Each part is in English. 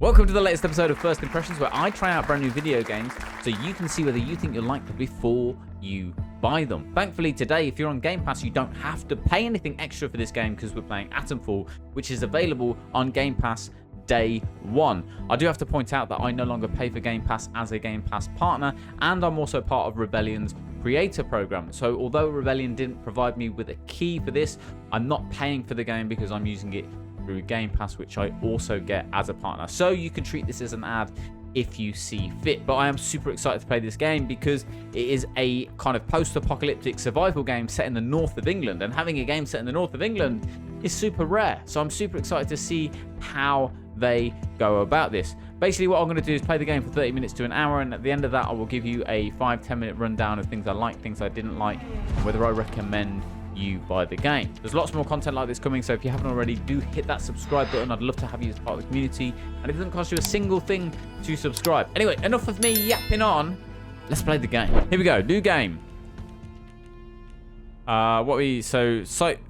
Welcome to the latest episode of First Impressions, where I try out brand new video games so you can see whether you think you'll like them before you buy them. Thankfully today, if you're on Game Pass, you don't have to pay anything extra for this game because we're playing Atomfall, which is available on Game Pass day one. I do have to point out that I no longer pay for Game Pass as a Game Pass partner, and I'm also part of Rebellion's creator program. So although Rebellion didn't provide me with a key for this, I'm not paying for the game because I'm using it through Game Pass, which I also get as a partner. So you can treat this as an ad if you see fit. But I am super excited to play this game because it is a kind of post-apocalyptic survival game set in the north of England, and having a game set in the north of England is super rare. So I'm super excited to see how they go about this. Basically what I'm going to do is play the game for 30 minutes to an hour, and at the end of that I will give you a 5-10 minute rundown of things I liked, things I didn't like, and whether I recommend you buy the game. There's lots more content like this coming, so if you haven't already, do hit that subscribe button. I'd love to have you as part of the community, and it doesn't cost you a single thing to subscribe. Anyway, enough of me yapping on. Let's play the game. Here we go. New game.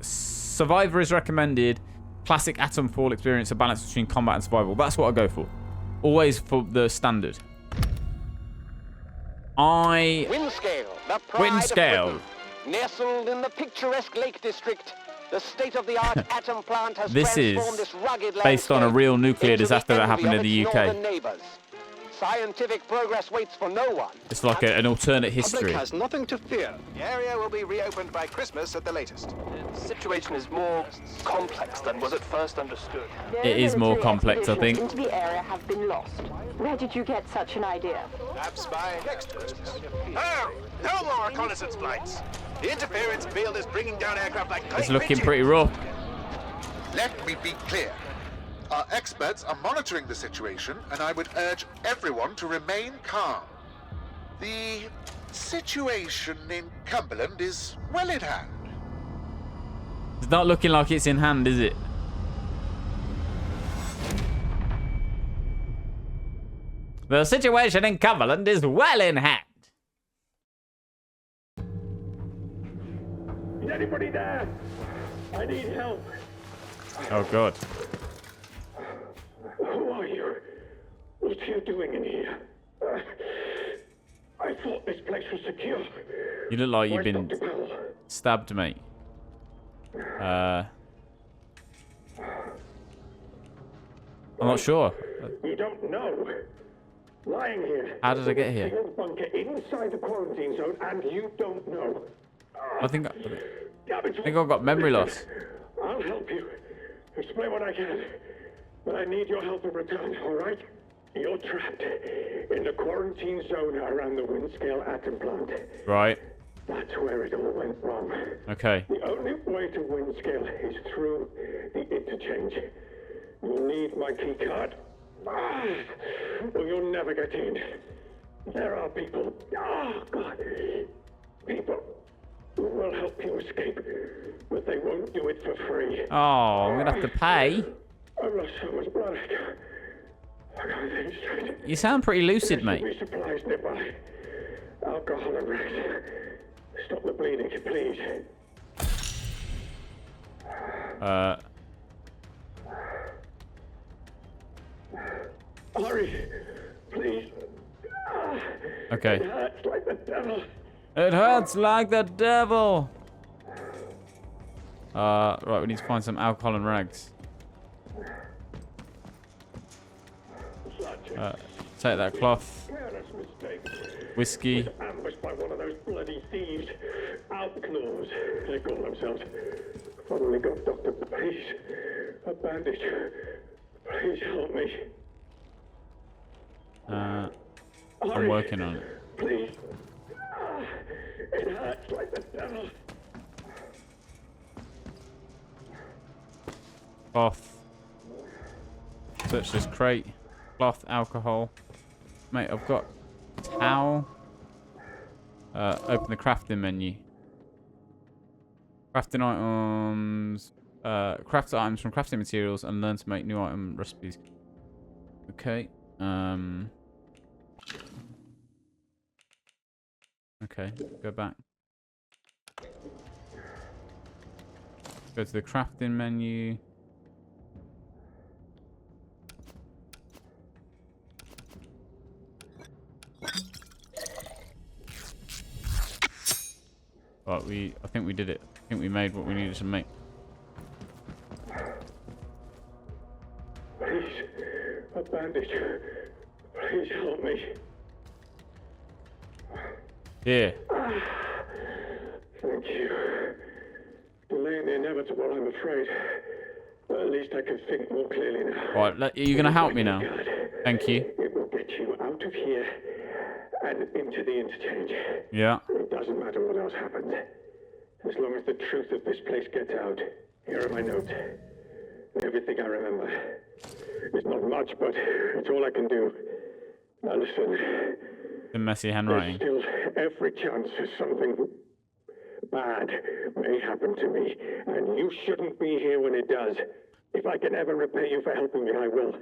Survivor is recommended. Classic Atomfall experience, a balance between combat and survival. That's what I go for. Always for the standard. Windscale, the pride Windscale. of Britain. Nestled in the picturesque Lake District, the state-of-the-art atom plant has This transformed is this rugged based on a real nuclear into the disaster that envy happened in of the its UK. northern neighbours. Scientific progress waits for no one. It's like an alternate history. Public has nothing to fear. The area will be reopened by Christmas at the latest. The situation is more complex than was at first understood. It is more complex, I think. Into the area have been lost. Where did you get such an idea? Perhaps by next Christmas. Oh, no more reconnaissance flights. The interference field is bringing down aircraft like It's clay looking pigeons. pretty rough. Let me be clear. Our experts are monitoring the situation, and I would urge everyone to remain calm. The situation in Cumberland is well in hand. It's not looking like it's in hand, is it? The situation in Cumberland is well in hand. Is anybody there? I need help. Oh god. Who are you? What are you doing in here? I thought this place was secure. You look like you've Where's been Dr. Powell? stabbed, mate. I'm not sure. You don't know. Lying here. How did I get here? Sealed bunker inside the quarantine zone, and you don't know. I think Damn it. I've got memory loss. I'll help you. Explain what I can. But I need your help in return, all right? You're trapped in the quarantine zone around the Windscale atom plant. Right. That's where it all went wrong. Okay. The only way to Windscale is through the interchange. You'll need my keycard. Or you'll never get in. There are people. Oh, God. People who will help you escape, but they won't do it for free. Oh, I'm gonna have to pay. I've lost so much blood. I can't think straight. You sound pretty lucid, There should mate. be supplies nearby. Alcohol and rest. Stop the bleeding, please. Hurry, please. Okay. It hurts like the devil. It hurts like the devil. Right, we need to find some alcohol and rags. Take that cloth. Careless mistake. Whiskey. Ambushed by one of those bloody thieves. Outlaws, they call themselves. Finally got Dr. Please. A bandage. Please help me. I'm Hurry, working on it. please. It hurts like the devil. Cloth. Search this crate. Cloth, alcohol. Mate, I've got towel. Open the crafting menu. Crafting items. Craft items from crafting materials and learn to make new item recipes. Okay. Okay, go back. Go to the crafting menu. But I think we did it. I think we made what we needed to make. Please, a bandage. Please help me. Here. Thank you. Delaying the inevitable, I'm afraid. But at least I can think more clearly now. Right, you're going to help me now. Thank you. It will get you out of here and into the interchange. Yeah. It doesn't matter what else happens. As long as the truth of this place gets out. Here are my notes. Everything I remember. It's not much, but it's all I can do. Now listen. The messy handwriting. There's still every chance something bad may happen to me, and you shouldn't be here when it does. If I can ever repay you for helping me, I will.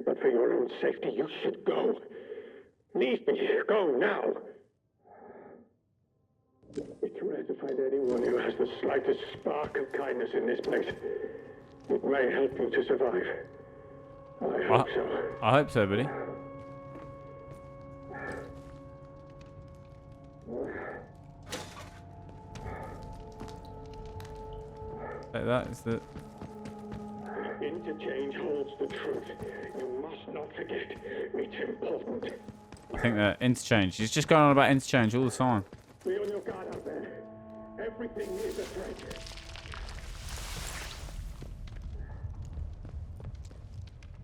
But for your own safety, you should go. Leave me. Go now. It's rare to find anyone who has the slightest spark of kindness in this place. It may help you to survive. I hope so. I hope so, buddy. Like that is the... Interchange holds the truth. You must not forget. It's important. I think that interchange. He's just going on about interchange all the time. Be on your guard out there. Everything is a threat.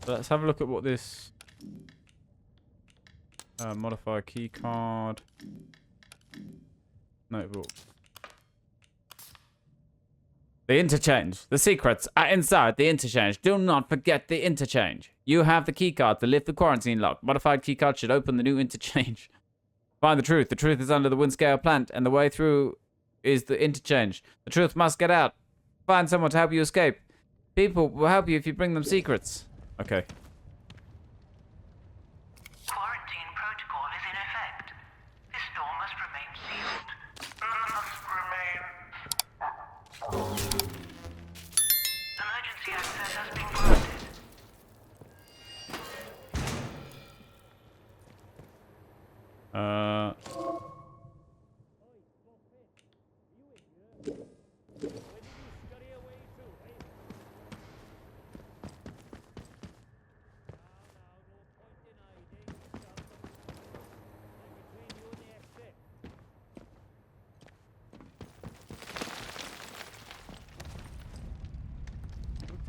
Let's have a look at what this modify keycard notebook. The interchange. The secrets are inside the interchange. Do not forget the interchange. You have the keycard to lift the quarantine lock. Modified keycard should open the new interchange. Find the truth. The truth is under the Windscale plant, and the way through is the interchange. The truth must get out. Find someone to help you escape. People will help you if you bring them secrets. Okay. Quarantine protocol is in effect. This door must remain sealed. Emergency access has been granted.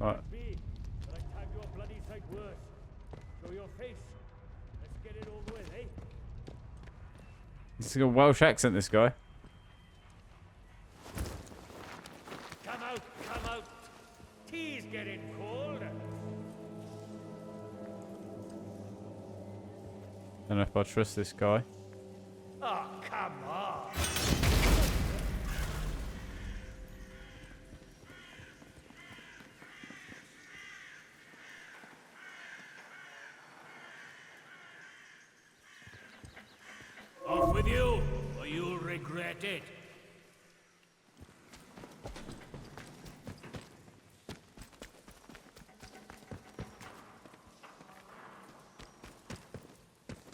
Right. But I tagged your bloody sight worse. Show your face. Let's get it over with, eh? He's got a Welsh accent, this guy. Come out, come out. Tea's getting cold. Don't know if I trust this guy. Oh, come on. Off with you, or you'll regret it.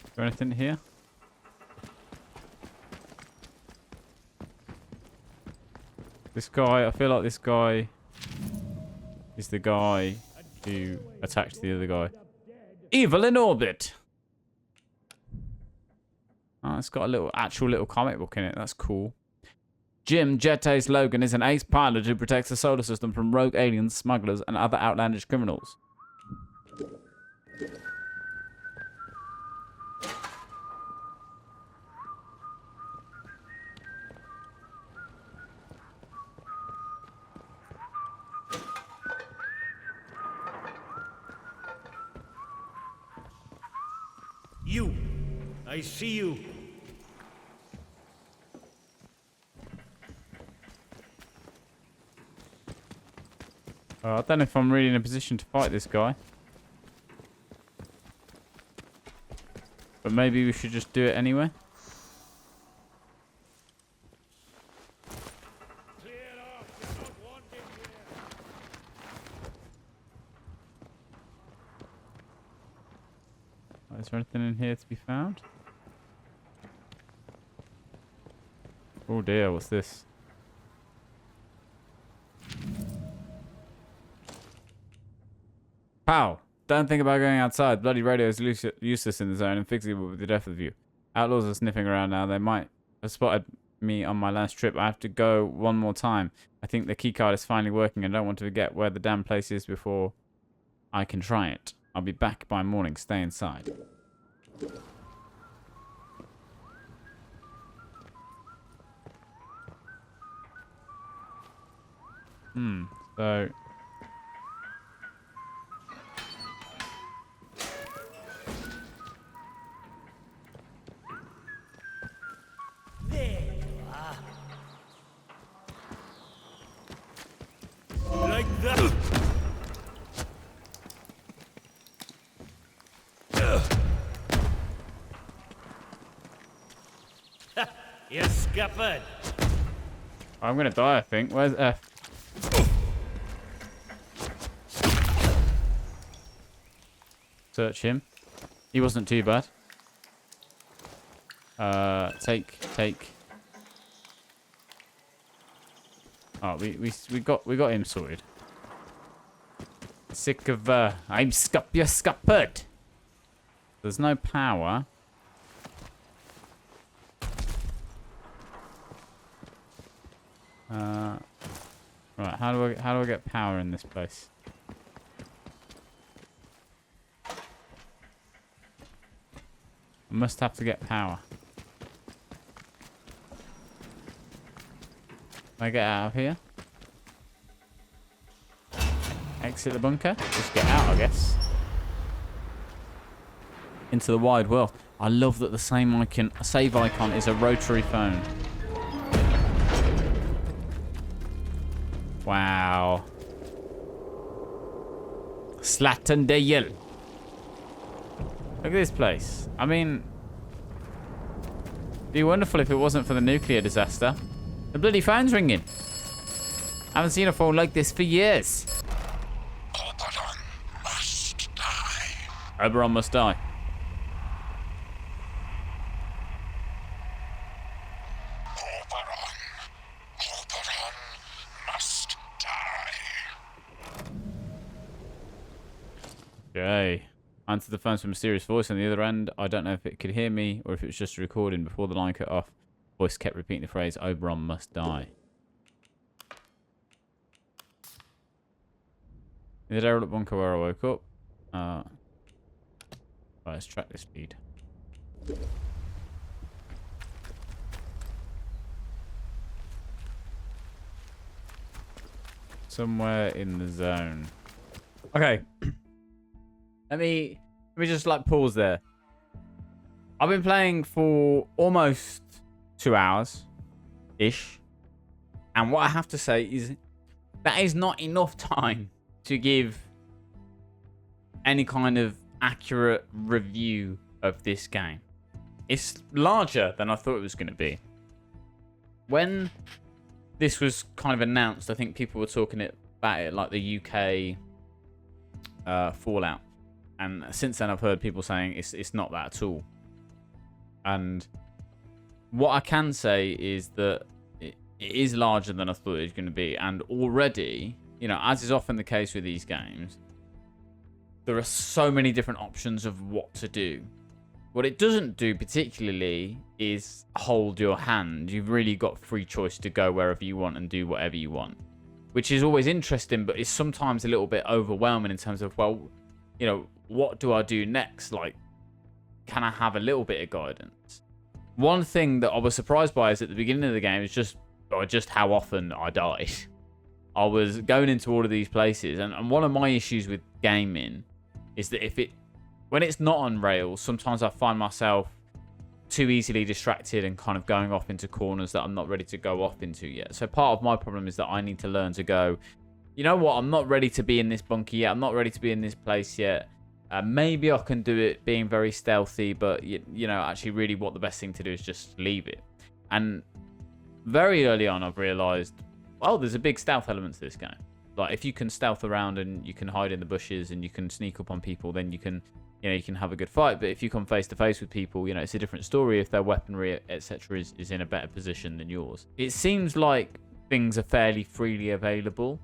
Is there anything here? This guy, I feel like this guy is the guy who attacked the other guy. Evil in orbit! Oh, it's got a actual little comic book in it. That's cool. Jim Jette's Logan is an ace pilot who protects the solar system from rogue aliens, smugglers, and other outlandish criminals. You. I see you. I don't know if I'm really in a position to fight this guy. But maybe we should just do it anyway. Clear off. You're not wanted here. Is there anything in here to be found? Oh dear, what's this? Pal, don't think about going outside. Bloody radio is useless in the zone and fixing it with the death of you. Outlaws are sniffing around now. They might have spotted me on my last trip. I have to go one more time. I think the keycard is finally working. I don't want to forget where the damn place is before I can try it. I'll be back by morning. Stay inside. So... Like that. You're scuppered. I'm gonna die, I think. Where's F? Search him. He wasn't too bad. Take. Oh, we got him sorted. Sick of you're scuppered. There's no power. Right, how do I get power in this place? I must have to get power. Can I get out of here? Exit the bunker? Just get out, I guess. Into the wide world. I love that the same save icon is a rotary phone. Wow. Slattendale. Look at this place. I mean, it'd be wonderful if it wasn't for the nuclear disaster. The bloody phone's ringing. I haven't seen a phone like this for years. Oberon must die. Oberon must die. Oberon must die. Okay. Answered the phone from a mysterious voice on the other end. I don't know if it could hear me or if it was just a recording. Before the line cut off, voice kept repeating the phrase, Oberon must die. In the derelict bunker where I woke up. Right, let's track this speed. Somewhere in the zone. Okay. Let me just like pause there. I've been playing for almost 2 hours ish. And what I have to say is that is not enough time to give any kind of accurate review of this game. It's larger than I thought it was going to be. When this was kind of announced, I think people were talking about it like the UK Fallout. And since then, I've heard people saying it's not that at all. And what I can say is that it is larger than I thought it was going to be. And already, you know, as is often the case with these games, there are so many different options of what to do. What it doesn't do particularly is hold your hand. You've really got free choice to go wherever you want and do whatever you want. Which is always interesting, but it's sometimes a little bit overwhelming in terms of, well, you know, what do I do next? Like, can I have a little bit of guidance? One thing that I was surprised by is at the beginning of the game is just how often I died. I was going into all of these places, and one of my issues with gaming is that when it's not on rails, sometimes I find myself too easily distracted and kind of going off into corners that I'm not ready to go off into yet. So part of my problem is that I need to learn to go, you know what, I'm not ready to be in this bunker yet. I'm not ready to be in this place yet. Maybe I can do it being very stealthy, but you know, actually really what the best thing to do is just leave it. And very early on, I've realized, well, there's a big stealth element to this game. Like, if you can stealth around and you can hide in the bushes and you can sneak up on people, then you can have a good fight. But if you come face to face with people, you know, it's a different story if their weaponry, etc., is in a better position than yours. It seems like things are fairly freely available.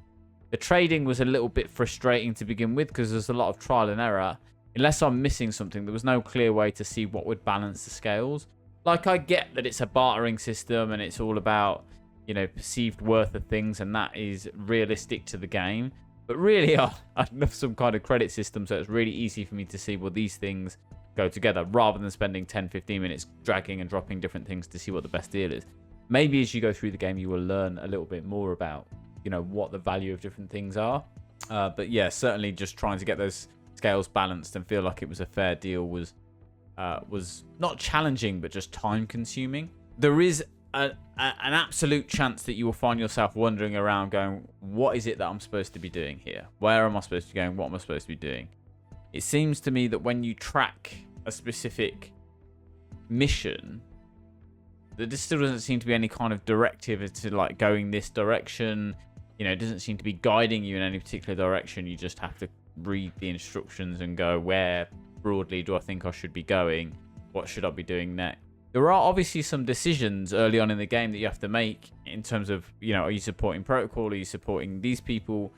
The trading was a little bit frustrating to begin with because there's a lot of trial and error. Unless I'm missing something, there was no clear way to see what would balance the scales. Like, I get that it's a bartering system and it's all about, you know, perceived worth of things, and that is realistic to the game. But really, I'd love some kind of credit system so it's really easy for me to see, well, these things go together, rather than spending 10-15 minutes dragging and dropping different things to see what the best deal is. Maybe as you go through the game, you will learn a little bit more about, you know, what the value of different things are. But yeah, certainly just trying to get those scales balanced and feel like it was a fair deal was not challenging, but just time consuming. There is an absolute chance that you will find yourself wandering around going, what is it that I'm supposed to be doing here? Where am I supposed to be going? What am I supposed to be doing? It seems to me that when you track a specific mission, there still doesn't seem to be any kind of directive as to like going this direction. You know, it doesn't seem to be guiding you in any particular direction. You just have to read the instructions and go, where broadly do I think I should be going? What should I be doing next? There are obviously some decisions early on in the game that you have to make in terms of, you know, are you supporting Protocol? Are you supporting these people?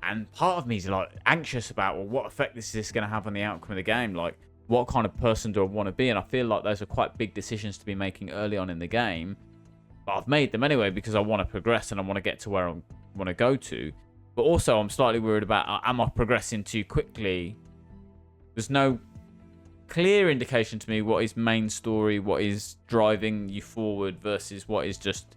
And part of me is like anxious about, well, what effect is this going to have on the outcome of the game? Like, what kind of person do I want to be? And I feel like those are quite big decisions to be making early on in the game. But I've made them anyway because I want to progress and I want to get to where I want to go to. But also I'm slightly worried about, am I progressing too quickly? There's no clear indication to me what is main story, what is driving you forward versus what is just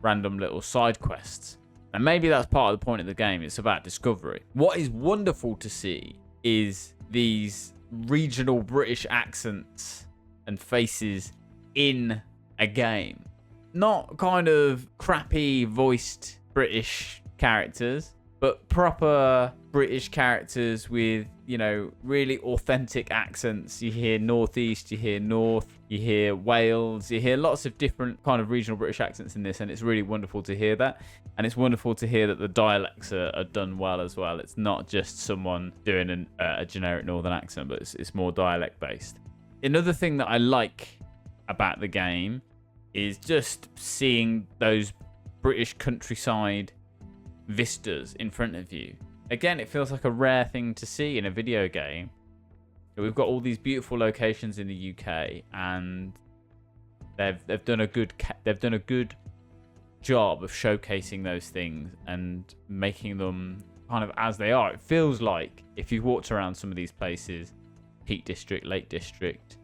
random little side quests. And maybe that's part of the point of the game. It's about discovery. What is wonderful to see is these regional British accents and faces in a game. Not kind of crappy voiced British characters, but proper British characters with, you know, really authentic accents. You hear Northeast, you hear North, you hear Wales, you hear lots of different kind of regional British accents in this, and it's really wonderful to hear that. And it's wonderful to hear that the dialects are done well as well. It's not just someone doing a generic northern accent, but it's more dialect based. Another thing that I like about the game is just seeing those British countryside vistas in front of you. Again, it feels like a rare thing to see in a video game. We've got all these beautiful locations in the UK, and they've done a good job of showcasing those things and making them kind of as they are. It feels like if you walked around some of these places, Peak District, Lake District,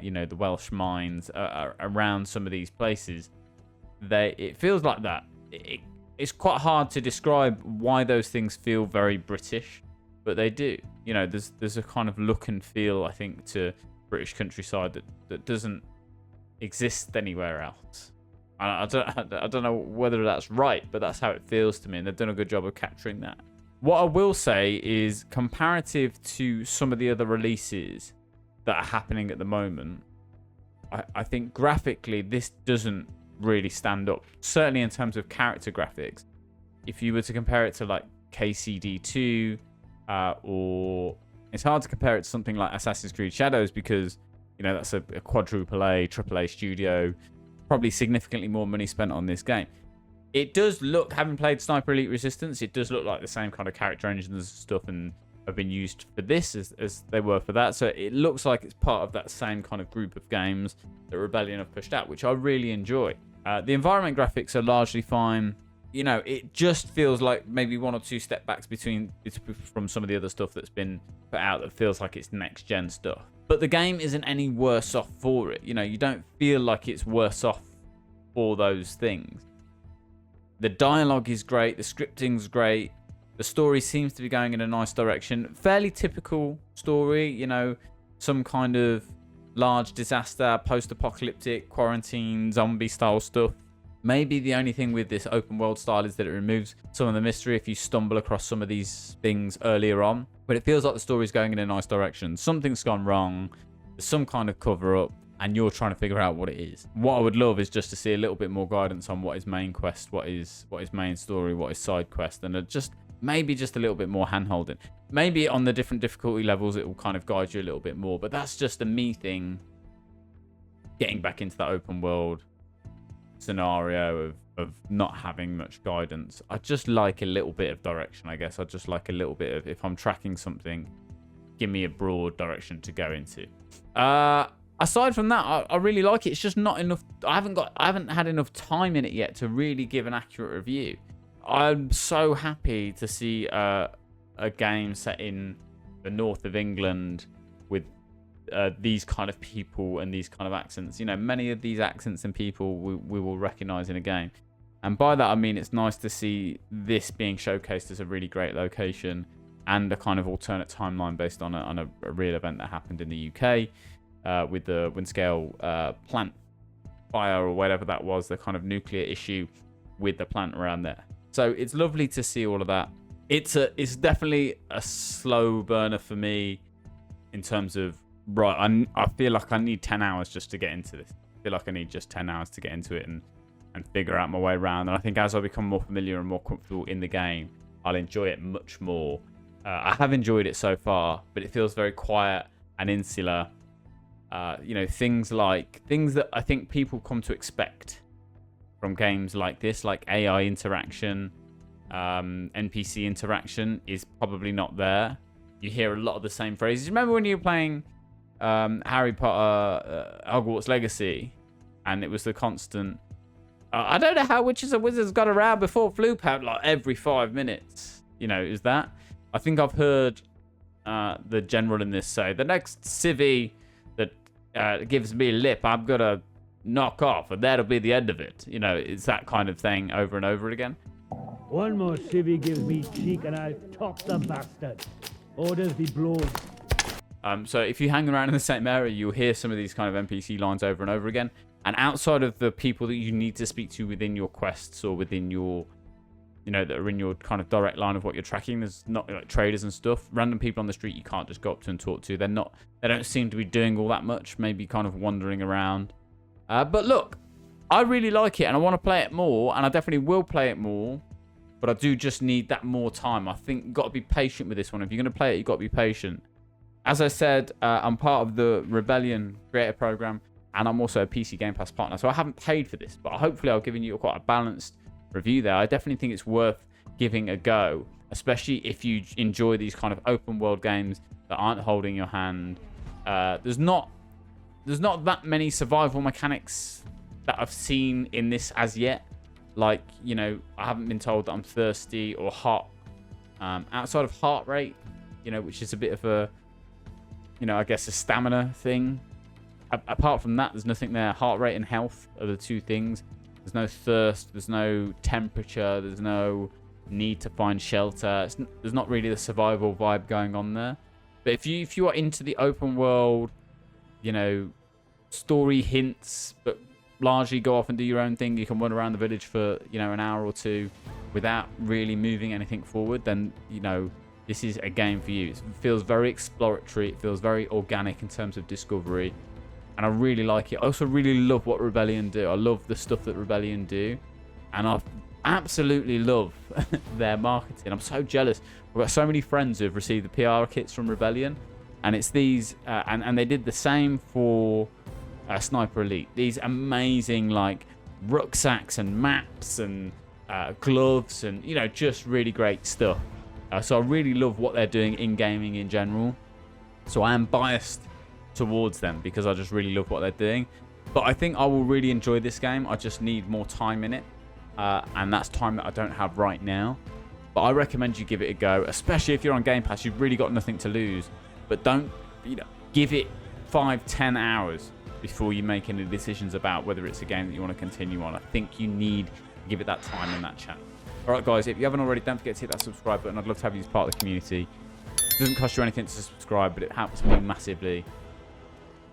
you know, the Welsh mines, around some of these places, it feels like that. It's quite hard to describe why those things feel very British, but they do. You know, there's a kind of look and feel, I think, to British countryside that doesn't exist anywhere else. I don't know whether that's right, but that's how it feels to me, and they've done a good job of capturing that. What I will say is, comparative to some of the other releases that are happening at the moment, I think graphically this doesn't really stand up. Certainly in terms of character graphics. If you were to compare it to like KCD2, or it's hard to compare it to something like Assassin's Creed Shadows because, you know, that's a quadruple A, triple A studio. Probably significantly more money spent on this game. It does look, having played Sniper Elite Resistance, it does look like the same kind of character engines and stuff and have been used for this as they were for that. So it looks like it's part of that same kind of group of games that Rebellion have pushed out, which I really enjoy. The environment graphics are largely fine. You know, it just feels like maybe one or two step backs from some of the other stuff that's been put out that feels like it's next gen stuff. But the game isn't any worse off for it. You know, you don't feel like it's worse off for those things. The dialogue is great. The scripting's great. The story seems to be going in a nice direction. Fairly typical story, you know, some kind of large disaster, post-apocalyptic, quarantine, zombie style stuff. Maybe the only thing with this open world style is that it removes some of the mystery if you stumble across some of these things earlier on. But it feels like the story's going in a nice direction. Something's gone wrong. There's some kind of cover-up, and you're trying to figure out what it is. What I would love is just to see a little bit more guidance on what is main quest, what is main story, what is side quest, and maybe just a little bit more hand-holding. Maybe on the different difficulty levels, it will kind of guide you a little bit more. But that's just a me thing. Getting back into that open world scenario of not having much guidance. I just like a little bit of direction, I guess. I just like a little bit of, if I'm tracking something, give me a broad direction to go into. Aside from that, I really like it. It's just not enough. I haven't had enough time in it yet to really give an accurate review. I'm so happy to see a game set in the north of England with these kind of people and these kind of accents. You know, many of these accents and people we will recognize in a game. And by that, I mean, it's nice to see this being showcased as a really great location and a kind of alternate timeline based on a real event that happened in the UK with the Windscale plant fire or whatever that was, the kind of nuclear issue with the plant around there. So it's lovely to see all of that. It's definitely a slow burner for me in terms of, right, I feel like I need 10 hours just to get into this. I feel like I need just 10 hours to get into it and figure out my way around. And I think as I become more familiar and more comfortable in the game, I'll enjoy it much more. I have enjoyed it so far, but it feels very quiet and insular. You know, things that I think people come to expect from games like this, like AI interaction, NPC interaction, is probably not there. You hear a lot of the same phrases. Remember when you were playing Harry Potter Hogwarts Legacy, and it was the constant, I don't know how Witches and Wizards got around before Floop out like every 5 minutes. You know, is that? I think I've heard the general in this say, the next civvy that gives me a lip, I'm going to knock off, and that'll be the end of it. You know, it's that kind of thing over and over again. One more civvy gives me cheek and I'll top the bastard. Orders be blown. So if you hang around in the same area, you'll hear some of these kind of NPC lines over and over again. And outside of the people that you need to speak to within your quests or within your, you know, that are in your kind of direct line of what you're tracking, there's not like traders and stuff. Random people on the street you can't just go up to and talk to. They don't seem to be doing all that much. Maybe kind of wandering around. But look, I really like it and I want to play it more, and I definitely will play it more. But I do just need that more time. I think you've got to be patient with this one. If you're going to play it, you've got to be patient. As I said, I'm part of the Rebellion Creator Program, and I'm also a PC Gamepass Partner. So I haven't paid for this, but hopefully I've given you quite a balanced review there. I definitely think it's worth giving a go, especially if you enjoy these kind of open world games that aren't holding your hand. There's not that many survival mechanics that I've seen in this as yet. Like, you know, I haven't been told that I'm thirsty or hot. Outside of heart rate, you know, which is a bit of a, you know, I guess a stamina thing. Apart from that, there's nothing there. Heart rate and health are the two things. There's no thirst. There's no temperature. There's no need to find shelter. There's not really the survival vibe going on there. But if you are into the open world, you know, story hints, but largely go off and do your own thing, you can run around the village for, you know, an hour or two without really moving anything forward, then, you know, this is a game for you. It feels very exploratory. It feels very organic in terms of discovery. And I really like it. I also really love what Rebellion do. I love the stuff that Rebellion do. And I absolutely love their marketing. I'm so jealous. I've got so many friends who have received the PR kits from Rebellion. And it's these... and they did the same for Sniper Elite. These amazing, like, rucksacks and maps and gloves and, you know, just really great stuff. So I really love what they're doing in gaming in general. So I am biased towards them because I just really love what they're doing. But I think I will really enjoy this game. I just need more time in it. And that's time that I don't have right now. But I recommend you give it a go, especially if you're on Game Pass. You've really got nothing to lose. But don't, you know, give it 5-10 hours before you make any decisions about whether it's a game that you want to continue on. I think you need to give it that time in that chat. Alright guys, if you haven't already, don't forget to hit that subscribe button. I'd love to have you as part of the community. It doesn't cost you anything to subscribe, but it helps me massively.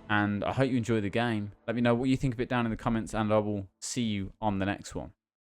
And I hope you enjoy the game. Let me know what you think of it down in the comments, and I will see you on the next one.